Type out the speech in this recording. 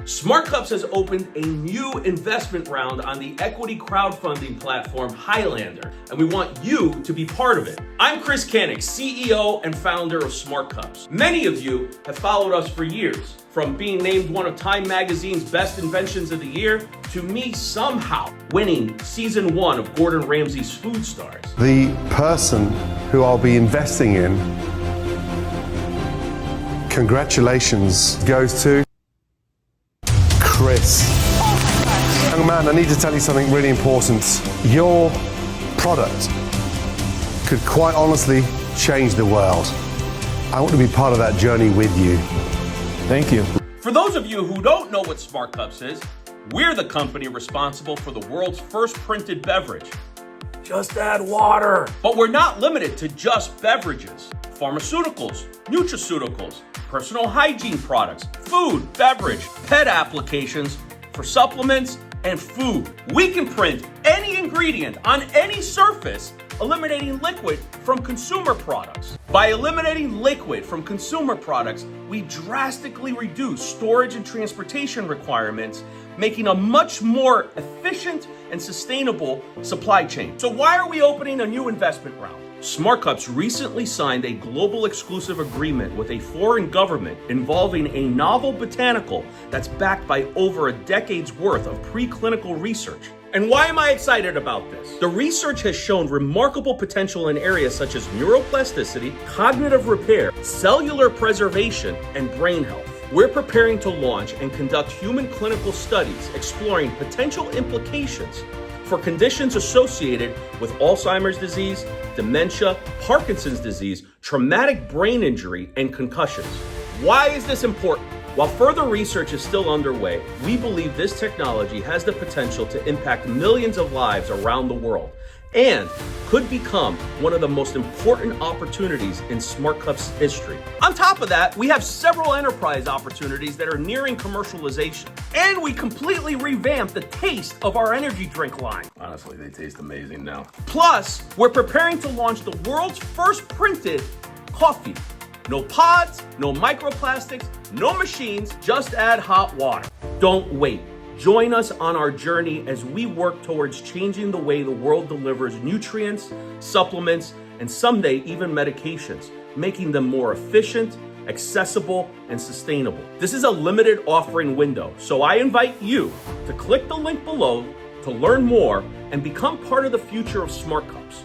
Smart Cups has opened a new investment round on the equity crowdfunding platform Highlander, and we want you to be part of it. I'm Chris Kanik, CEO and founder of Smart Cups. Many of you have followed us for years, from being named one of Time Magazine's best inventions of the year to me somehow winning season 1 of Gordon Ramsay's Food Stars. The person who I'll be investing in, congratulations, goes to Chris. Young man, I need to tell you something really important. Your product could quite honestly change the world. I want to be part of that journey with you. Thank you. For those of you who don't know what Smart Cups is, we're the company responsible for the world's first printed beverage. Just add water. But we're not limited to just beverages. Pharmaceuticals, nutraceuticals, personal hygiene products, food, beverage, pet applications for supplements and food. We can print any ingredient on any surface, eliminating liquid from consumer products. By eliminating liquid from consumer products, we drastically reduce storage and transportation requirements, making a much more efficient and sustainable supply chain. So why are we opening a new investment round? Smart Cups recently signed a global exclusive agreement with a foreign government involving a novel botanical that's backed by over a decade's worth of preclinical research. And why am I excited about this? The research has shown remarkable potential in areas such as neuroplasticity, cognitive repair, cellular preservation, and brain health. We're preparing to launch and conduct human clinical studies exploring potential implications for conditions associated with Alzheimer's disease, dementia, Parkinson's disease, traumatic brain injury, and concussions. Why is this important? While further research is still underway, we believe this technology has the potential to impact millions of lives around the world and could become one of the most important opportunities in Smart Cups history. On top of that, we have several enterprise opportunities that are nearing commercialization. And we completely revamped the taste of our energy drink line. Honestly, they taste amazing now. Plus, we're preparing to launch the world's first printed coffee. No pods, no microplastics, no machines, just add hot water. Don't wait. Join us on our journey as we work towards changing the way the world delivers nutrients, supplements, and someday even medications, making them more efficient, accessible, and sustainable. This is a limited offering window, so I invite you to click the link below to learn more and become part of the future of Smart Cups.